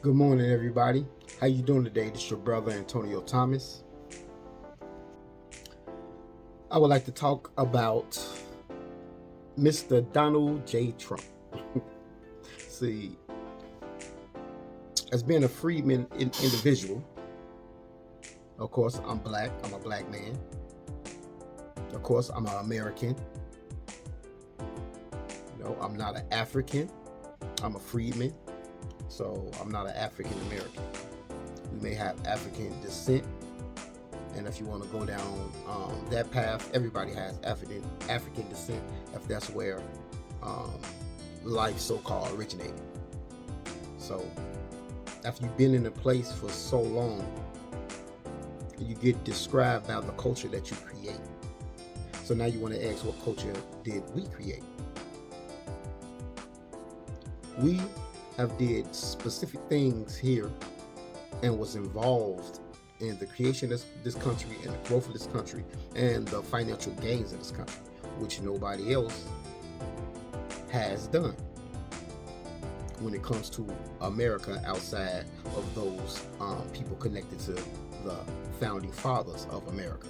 Good morning, everybody. How you doing today? This is your brother Antonio Thomas. I would like to talk about Mr. Donald J. Trump. See, as being a freedman individual, of course, I'm black. I'm a black man. Of course, I'm an American. I'm not an African. I'm a freedman. So I'm not an African American. We may have African descent, and if you want to go down that path, everybody has African descent if that's where life so-called originated. So after you've been in a place for so long, you get described by the culture that you create. So now you want to ask, what culture did we create? We have did specific things here and was involved in the creation of this country and the growth of this country and the financial gains of this country, which nobody else has done when it comes to America outside of those people connected to the founding fathers of America.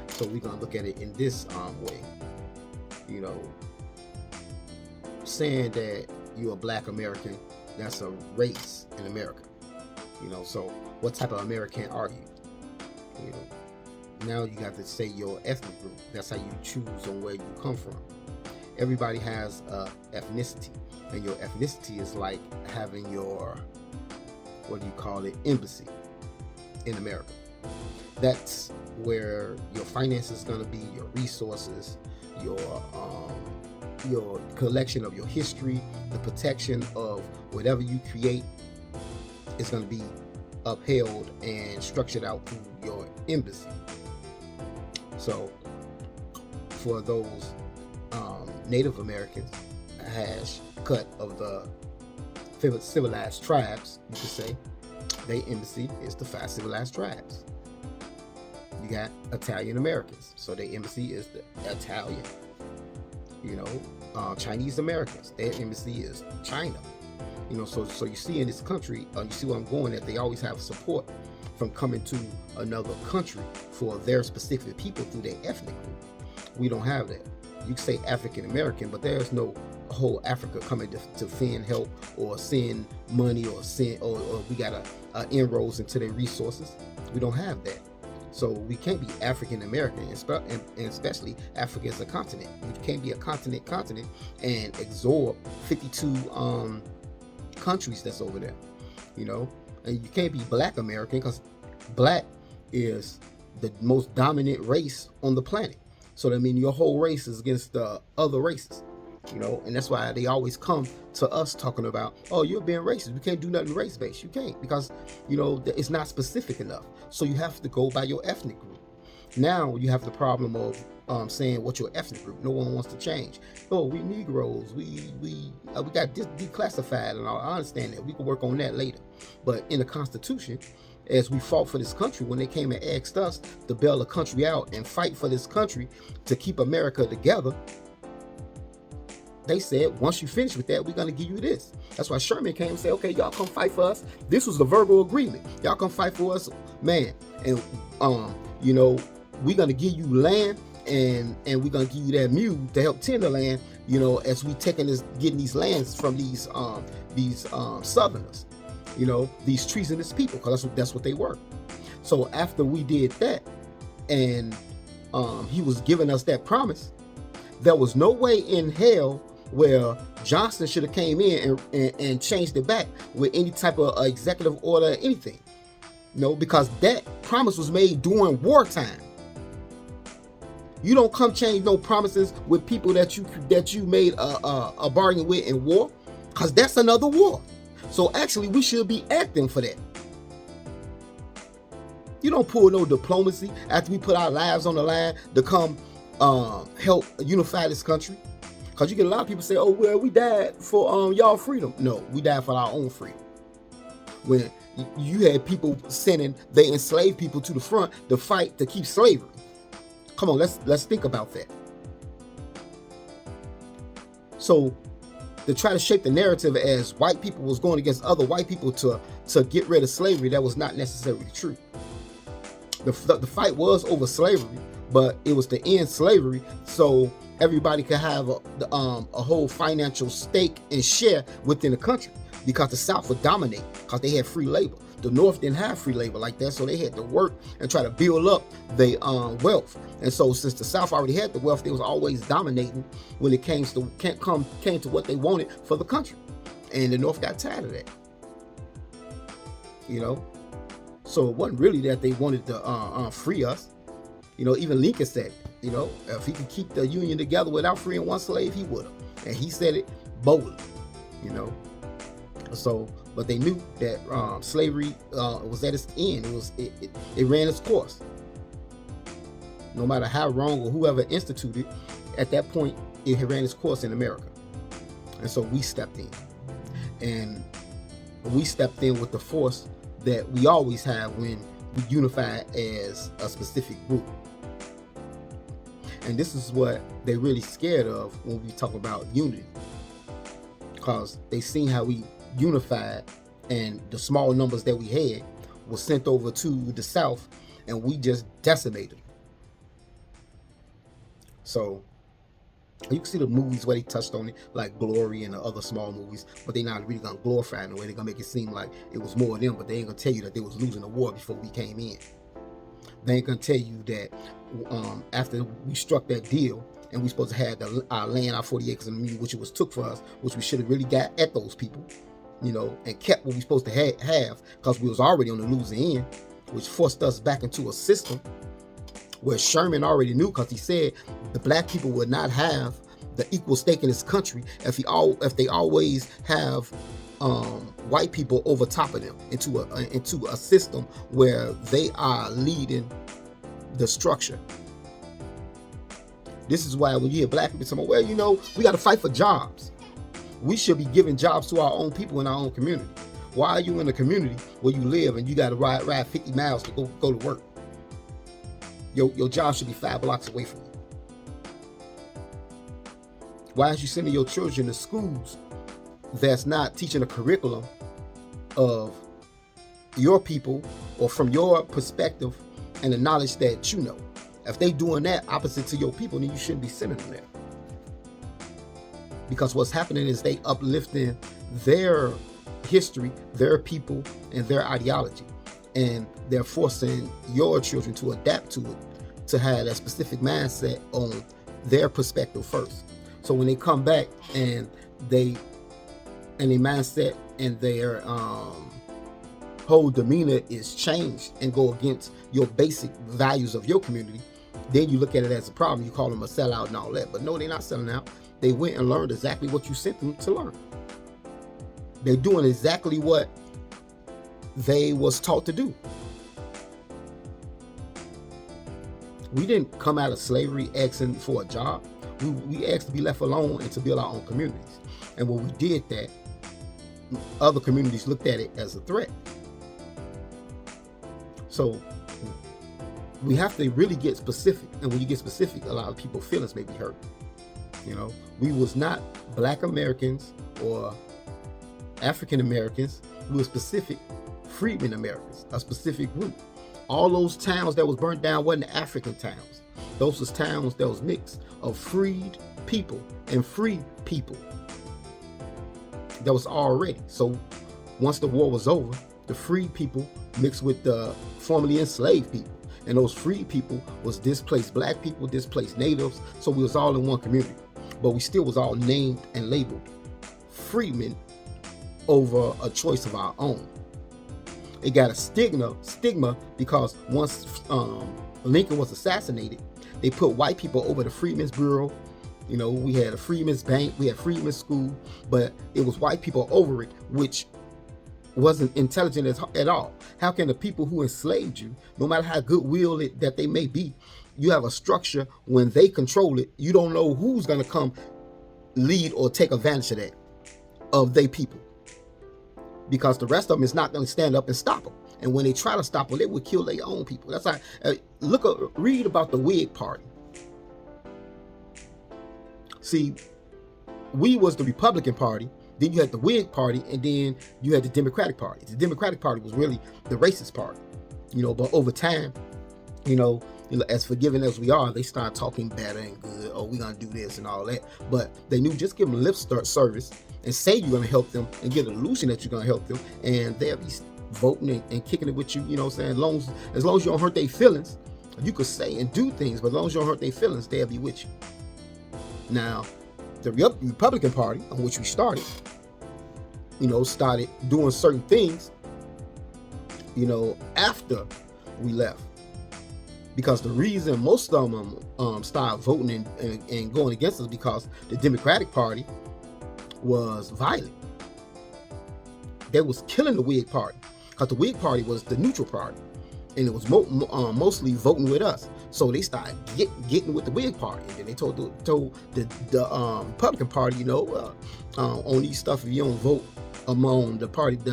So we're going to look at it in this way. Saying that you're a black American, that's a race in America. So what type of American are you? Now you got to say your ethnic group. That's how you choose on where you come from. Everybody has a ethnicity, and your ethnicity is like having your, embassy in America. That's where your finances is going to be, your resources, your collection of your history, the protection of whatever you create is going to be upheld and structured out through your embassy. So for those Native Americans, hash cut of the civilized tribes, you could say, their embassy is the 5 civilized tribes. You got Italian Americans, so their embassy is the Italian. Chinese Americans, their embassy is China. So you see in this country, you see where I'm going at, they always have support from coming to another country for their specific people through their ethnic group. We don't have that. You can say African American, but there's no whole Africa coming to send help or send money or we got inroads into their resources. We don't have that. So we can't be African American, and especially Africa as a continent. You can't be a continent and absorb 52 countries that's over there, And you can't be Black American because Black is the most dominant race on the planet. So that means your whole race is against the other races, And that's why they always come to us talking about, oh, you're being racist. We can't do nothing race-based. You can't because, it's not specific enough. So you have to go by your ethnic group. Now you have the problem of saying what's your ethnic group. No one wants to change. Oh, we Negroes. We got declassified and all. I understand that. We can work on that later. But in the Constitution, as we fought for this country, when they came and asked us to bail the country out and fight for this country to keep America together, they said, once you finish with that, we're going to give you this. That's why Sherman came and said, okay, y'all come fight for us. This was the verbal agreement. Y'all come fight for us, man. And, we're going to give you land and we're going to give you that mule to help tend the land, as we getting these lands from these Southerners, these treasonous people, because that's what they were. So after we did that and he was giving us that promise, there was no way in hell where Johnson should have came in and changed it back with any type of executive order or anything. Because that promise was made during wartime. You don't come change no promises with people that you made a bargain with in war, because that's another war. So actually, we should be acting for that. You don't pull no diplomacy after we put our lives on the line to come help unify this country. Because you get a lot of people say, oh, well, we died for y'all freedom. No, we died for our own freedom. When you had people they enslaved people to the front to fight to keep slavery. Come on, let's think about that. So to try to shape the narrative as white people was going against other white people to get rid of slavery, that was not necessarily true. The fight was over slavery, but it was to end slavery so everybody could have a whole financial stake and share within the country, because the South would dominate because they had free labor. The North didn't have free labor like that, so they had to work and try to build up their wealth. And so since the South already had the wealth, they was always dominating when it came to what they wanted for the country. And the North got tired of that. You know? So it wasn't really that they wanted to free us. You know, even Lincoln said, you know, if he could keep the Union together without freeing one slave, he would have. And he said it boldly, you know. So, but they knew that slavery was at its end. It ran its course. No matter how wrong or whoever instituted, at that point, it ran its course in America. And so we stepped in. And we stepped in with the force that we always have when we unify as a specific group. And this is what they're really scared of when we talk about unity, because they seen how we unified, and the small numbers that we had was sent over to the South, and we just decimated them. So you can see the movies where they touched on it, like Glory and the other small movies, but they're not really gonna glorify it in a way. They're gonna make it seem like it was more of them, but they ain't gonna tell you that they was losing the war before we came in. They ain't gonna tell you that after we struck that deal and we supposed to have our land, our 40 acres and which it was took for us, which we should have really got at those people, you know, and kept what we supposed to have, because we was already on the losing end, which forced us back into a system where Sherman already knew, because he said the black people would not have the equal stake in this country if they always have white people over top of them into a system where they are leading the structure. This is why when you hear black people say, well, you know, we got to fight for jobs. We should be giving jobs to our own people in our own community. Why are you in a community where you live and you got to ride 50 miles to go to work? Your job should be 5 blocks away from you. Why aren't you sending your children to schools that's not teaching a curriculum of your people or from your perspective and the knowledge that you know? If they doing that opposite to your people, then you shouldn't be sending them there. Because what's happening is they uplifting their history, their people, and their ideology. And they're forcing your children to adapt to it, to have that specific mindset on their perspective first. So when they come back and their mindset and their whole demeanor is changed and go against your basic values of your community, then you look at it as a problem. You call them a sellout and all that. But no, they're not selling out. They went and learned exactly what you sent them to learn. They're doing exactly what they was taught to do. We didn't come out of slavery asking for a job. We asked to be left alone and to build our own communities. And when we did that, other communities looked at it as a threat. So we have to really get specific. And when you get specific, a lot of people's feelings may be hurt. You know, we was not Black Americans or African Americans. We were specific freedmen Americans, a specific group. All those towns that was burnt down wasn't African towns. Those was towns that was mixed of freed people and free people. That was already. So once the war was over, the free people mixed with the formerly enslaved people. And those free people was displaced Black people, displaced natives. So we was all in one community. But we still was all named and labeled freedmen over a choice of our own. It got a stigma because once Lincoln was assassinated, they put white people over the Freedmen's Bureau. You know, we had a Freedmen's Bank, we had Freedmen's School, but it was white people over it, which wasn't intelligent at all. How can the people who enslaved you, no matter how goodwill that they may be, you have a structure when they control it, you don't know who's going to come lead or take advantage of that, of they people. Because the rest of them is not going to stand up and stop them. And when they try to stop them, they would kill their own people. That's why, read about the Whig Party. See, we was the Republican Party. Then you had the Whig Party, and then you had the Democratic Party. The Democratic Party was really the racist party, but over time, you know, as forgiving as we are, they start talking better and good. Oh, we're gonna do this and all that. But they knew just give them lip service and say you're gonna help them and get an illusion that you're gonna help them, and they'll be voting and kicking it with you. You know what I'm saying? As long as you don't hurt their feelings, you could say and do things, but as long as you don't hurt their feelings, they'll be with you. Now, the Republican Party, on which we started, started doing certain things, after we left. Because the reason most of them started voting and going against us because the Democratic Party was violent. They was killing the Whig Party because the Whig Party was the neutral party, and it was mostly voting with us. So they started getting with the Whig Party, and then they told the Republican Party, on these stuff, if you don't vote among the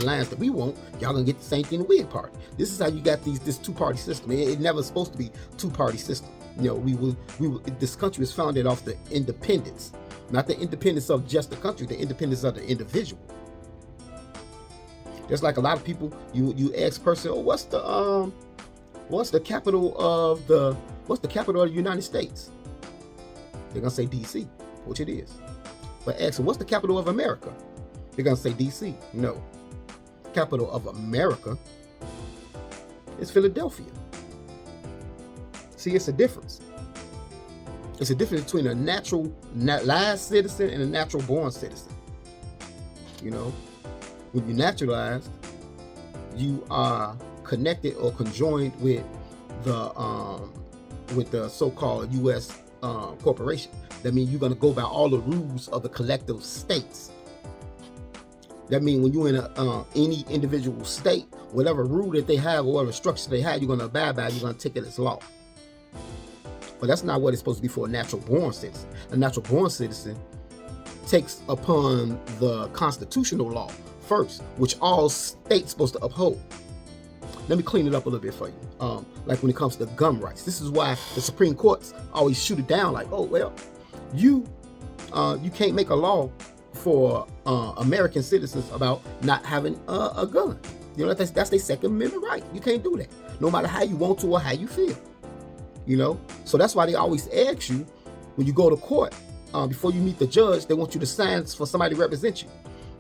lines that we want, y'all gonna get the same thing the Whig Party. This is how you got this two-party system. It never supposed to be two-party system. This country was founded off the independence, not the independence of just the country, the independence of the individual. Just like a lot of people, you ask a person, what's the capital of the United States? They're gonna say DC, which it is. But ask them, what's the capital of America? They're gonna say DC. No. Capital of America is Philadelphia. See, it's a difference. It's a difference between a natural live citizen and a natural born citizen. When you naturalized, you are connected or conjoined with the so-called U.S. corporation. That means you're gonna go by all the rules of the collective states. That means when you're in any individual state, whatever rule that they have or whatever structure they have, you're going to abide by it, you're going to take it as law. But that's not what it's supposed to be for a natural born citizen. A natural born citizen takes upon the constitutional law first, which all states supposed to uphold. Let me clean it up a little bit for you. Like when it comes to gun rights. This is why the Supreme Courts always shoot it down like, oh, well, you can't make a law for American citizens about not having a gun. That's their Second Amendment right. You can't do that, no matter how you want to or how you feel. So that's why they always ask you when you go to court, before you meet the judge, they want you to sign for somebody to represent you.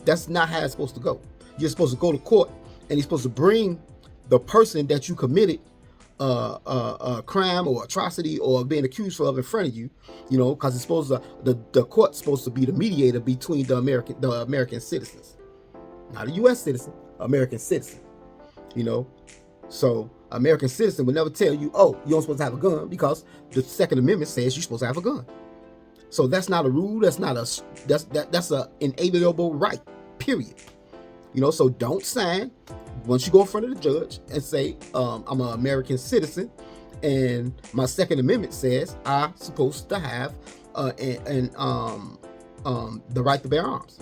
That's not how it's supposed to go. You're supposed to go to court, and you're supposed to bring the person that you committed a crime or atrocity or being accused of in front of you, because it's supposed to, the court's supposed to be the mediator between the American citizens, not a U.S. citizen, American citizen. So American citizen would never tell you, oh, you don't supposed to have a gun because the Second Amendment says you're supposed to have a gun. So that's not a rule. That's a inalienable right. Period. So don't sign once you go in front of the judge and say, I'm an American citizen and my Second Amendment says I'm supposed to have the right to bear arms.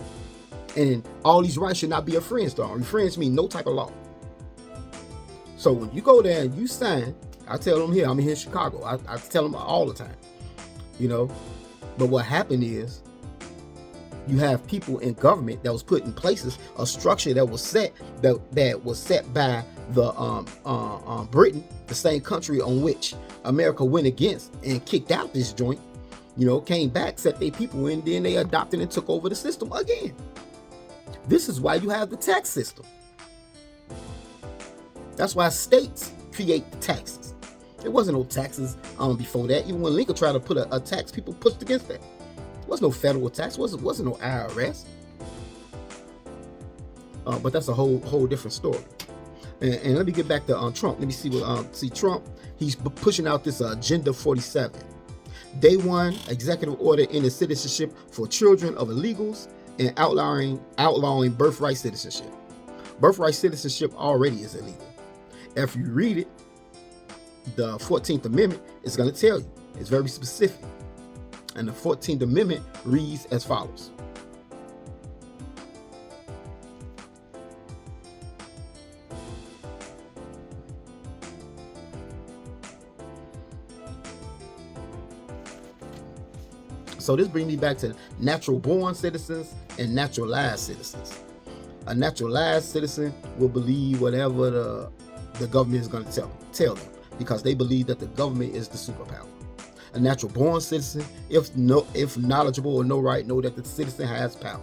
And all these rights should not be infringed on. Infringed means no type of law. So when you go there and you sign, I tell them here, I'm here in Chicago. I tell them all the time, But what happened is, you have people in government that was put in places, a structure that was set by the Britain, the same country on which America went against and kicked out this joint. Came back, set their people in, then they adopted and took over the system again. This is why you have the tax system. That's why states create the taxes. There wasn't no taxes before that. Even when Lincoln tried to put a tax, people pushed against that. There was no federal tax, wasn't no IRS. But that's a whole different story. And let me get back to Trump. Let me see Trump. He's pushing out this Agenda 47. Day one, executive order ending citizenship for children of illegals and outlawing birthright citizenship. Birthright citizenship already is illegal. If you read it, the 14th Amendment is going to tell you. It's very specific. And the 14th Amendment reads as follows. So this brings me back to natural born citizens and naturalized citizens. A naturalized citizen will believe whatever the government is going to tell them, because they believe that the government is the superpower. A natural born citizen, if knowledgeable or know right, know that the citizen has power.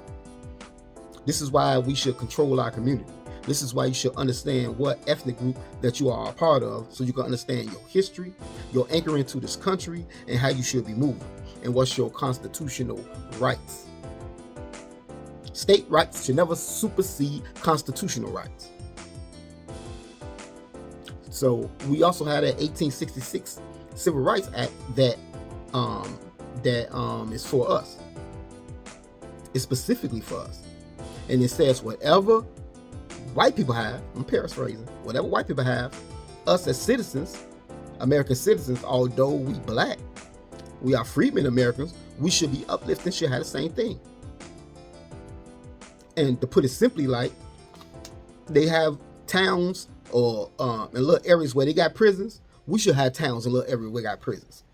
This is why we should control our community. This is why you should understand what ethnic group that you are a part of, so you can understand your history, your anchor into this country, and how you should be moving, and what's your constitutional rights. State rights should never supersede constitutional rights. So we also had an 1866 Civil Rights Act that is for us. It's specifically for us. And it says whatever white people have, I'm paraphrasing, whatever white people have, us as citizens, American citizens, although we black, we are freedmen Americans, we should be uplifted, should have the same thing. And to put it simply, like, they have towns or in little areas where they got prisons, we should have towns in little areas where we got prisons,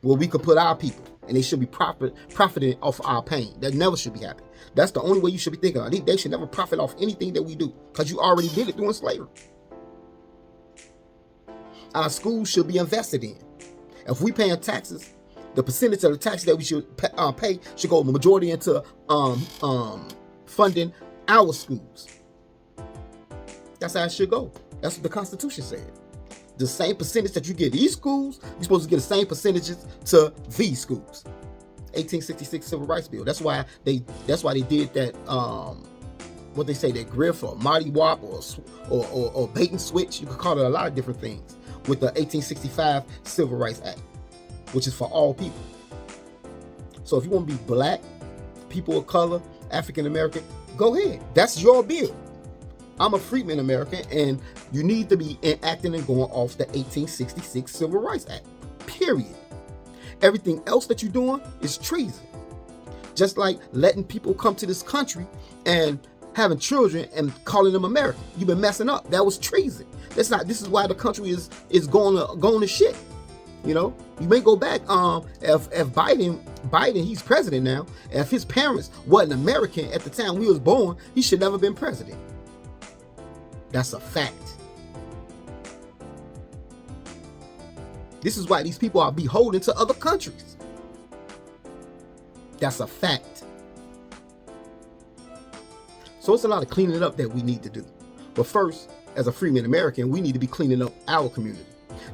where we could put our people, and they should be profiting off our pain. That never should be happening. That's the only way you should be thinking of. They should never profit off anything that we do, because you already did it during slavery. Our schools should be invested in. If we paying taxes, the percentage of the taxes that we should pay should go the majority into funding our schools. That's how it should go. That's what the Constitution said. The same percentage that you get these schools, you're supposed to get the same percentages to these schools. 1866 Civil Rights Bill. That's why they did that. What they say, that griff or Marty Wop or bait and switch. You could call it a lot of different things with the 1865 Civil Rights Act, which is for all people. So if you want to be black, people of color, African American, go ahead. That's your bill. I'm a freedman American, and you need to be enacting and going off the 1866 Civil Rights Act. Period. Everything else that you're doing is treason. Just like letting people come to this country and having children and calling them American. You've been messing up. That was treason. This is why the country is going to shit. You know, you may go back. If Biden, he's president now. If his parents wasn't American at the time we was born, he should never been president. That's a fact. This is why these people are beholden to other countries. That's a fact. So it's a lot of cleaning up that we need to do. But first, as a freeman American, we need to be cleaning up our community,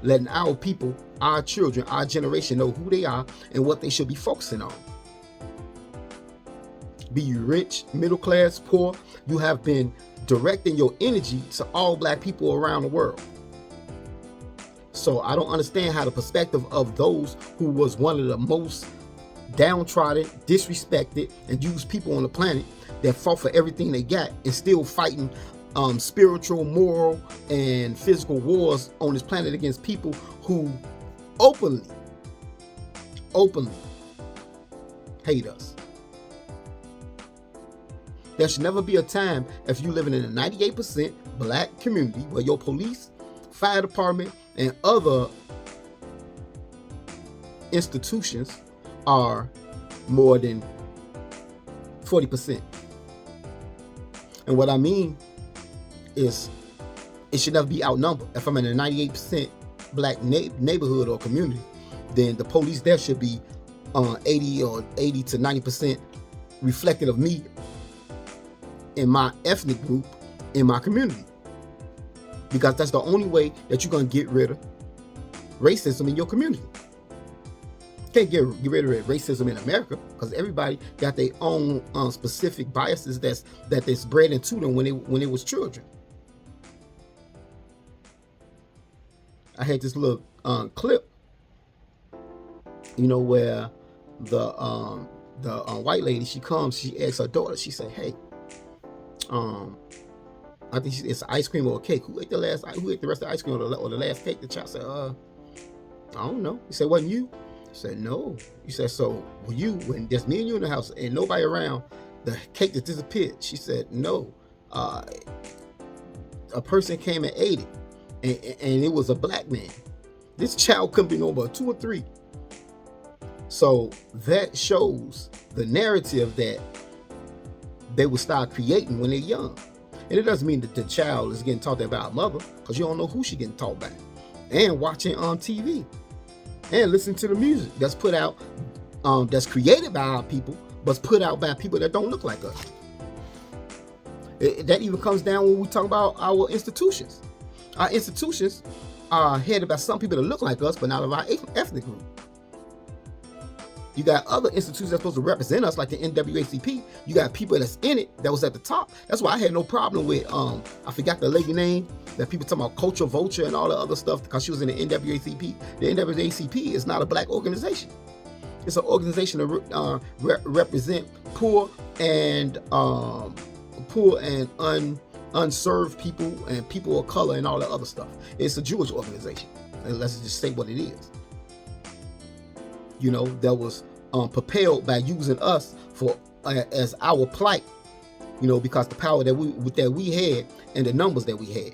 letting our people, our children, our generation know who they are and what they should be focusing on. Be you rich, middle class, poor, you have been directing your energy to all black people around the world. So I don't understand how the perspective of those who was one of the most downtrodden, disrespected, and used people on the planet that fought for everything they got and still fighting spiritual, moral, and physical wars on this planet against people who openly hate us. There should never be a time, if you're living in a 98% black community, where your police, fire department, and other institutions are more than 40%. And what I mean is, it should never be outnumbered. If I'm in a 98% black neighborhood or community, then the police there should be 80 to 90% reflective of me in my ethnic group, in my community. Because that's the only way that you're going to get rid of racism in your community. You can't get rid of racism in America, because everybody got their own specific biases that they bred into them when they was children. I had this little clip, where the white lady, she comes, she asks her daughter, she said, "Hey, I think it's ice cream or a cake. Who ate the rest of the ice cream or the last cake?" The child said, "I don't know." He said, "Wasn't you?" I said, "No." He said, "So were you, when just me and you in the house and nobody around, the cake just disappeared?" She said, "No. A person came and ate it, and it was a black man." This child couldn't be no more 2 or 3. So that shows the narrative that they will start creating when they're young. And it doesn't mean that the child is getting taught that by a mother, because you don't know who she's getting taught by. And watching on TV and listening to the music that's put out, that's created by our people, but put out by people that don't look like us. That even comes down when we talk about our institutions. Our institutions are headed by some people that look like us, but not of our ethnic group. You got other institutions that's supposed to represent us, like the NAACP. You got people that's in it that was at the top. That's why I had no problem with, I forgot the lady name, that people talking about culture vulture and all the other stuff, because she was in the NAACP. The NAACP is not a black organization. It's an organization to represent poor and unserved people and people of color and all that other stuff. It's a Jewish organization. And let's just say what it is. You know, that was propelled by using us for as our plight, you know, because the power that we had and the numbers that we had,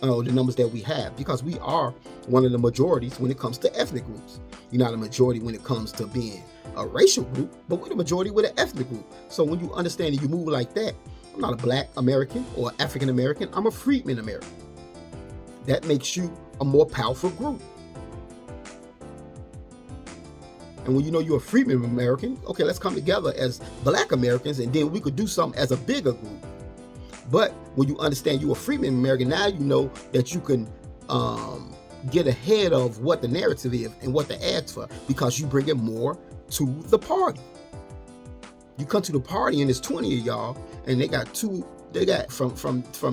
the numbers that we have, because we are one of the majorities when it comes to ethnic groups. You're not a majority when it comes to being a racial group, but we're the majority with an ethnic group. So when you understand and you move like that, I'm not a black American or African American, I'm a freedman American. That makes you a more powerful group. And when you know you're a freedman American, okay, let's come together as black Americans, and then we could do something as a bigger group. But when you understand you're a freedman American, now you know that you can get ahead of what the narrative is and what the ads for, because you bring it more to the party. You come to the party and there's 20 of y'all, and they got from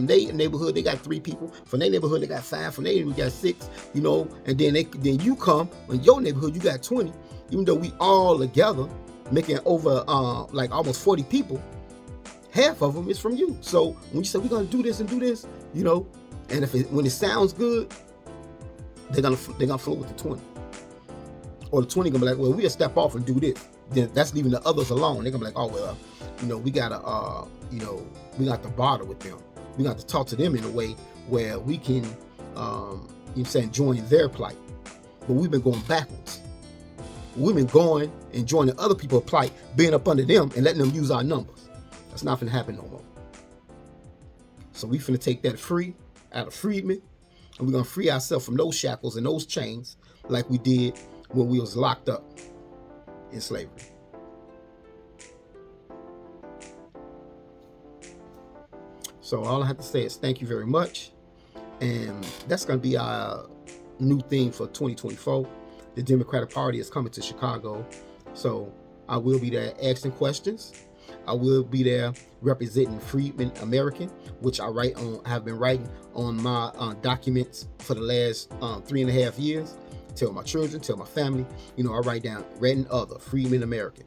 their neighborhood they got 3 people, from their neighborhood they got 5, from their neighborhood they got 6, you know, and then you come in your neighborhood you got 20. Even though we all together making over like almost 40 people, half of them is from you. So when you say we're gonna do this and do this, you know, and when it sounds good, they're gonna flow with the 20. Or the 20 gonna be like, well, we'll step off and do this. Then that's leaving the others alone. They're gonna be like, oh well, you know, we gotta we got to barter with them. We got to talk to them in a way where we can join their plight. But we've been going backwards. We've been going and joining other people's plight, being up under them and letting them use our numbers. That's not finna happen no more. So we finna take that free out of freedmen, and we're gonna free ourselves from those shackles and those chains like we did when we was locked up in slavery. So all I have to say is thank you very much. And that's gonna be our new theme for 2024. The Democratic Party is coming to Chicago, so I will be there asking questions. I will be there representing Freedmen American, which I have been writing on my documents for the last 3.5 years. Tell my children, tell my family, you know, I write down Red and Other, Freedmen American.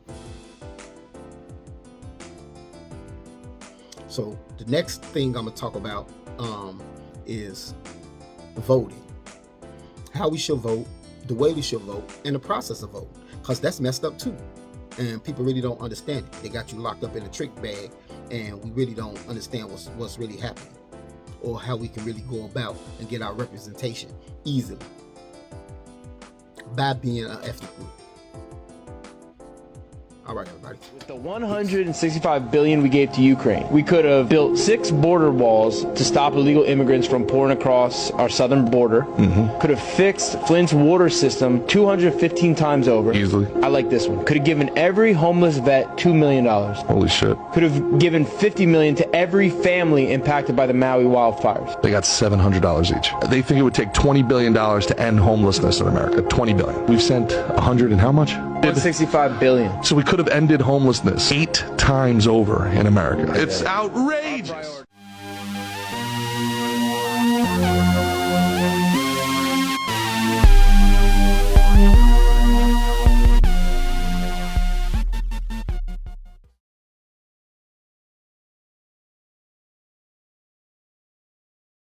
So the next thing I'm gonna talk about is voting, how we should vote, the way we should vote, and the process of voting, because that's messed up too, and people really don't understand it. They got you locked up in a trick bag, and we really don't understand what's really happening, or how we can really go about and get our representation easily by being an ethnic group. All right, everybody. With the $165 billion we gave to Ukraine, we could have built 6 border walls to stop illegal immigrants from pouring across our southern border. Could have fixed Flint's water system 215 times over. Easily. I like this one. Could have given every homeless vet $2 million. Holy shit. Could have given $50 million to every family impacted by the Maui wildfires. They got $700 each. They think it would take $20 billion to end homelessness in America. $20 billion. We've sent 100 and how much? $165 billion. So we could have ended homelessness 8 times over in America. It's outrageous.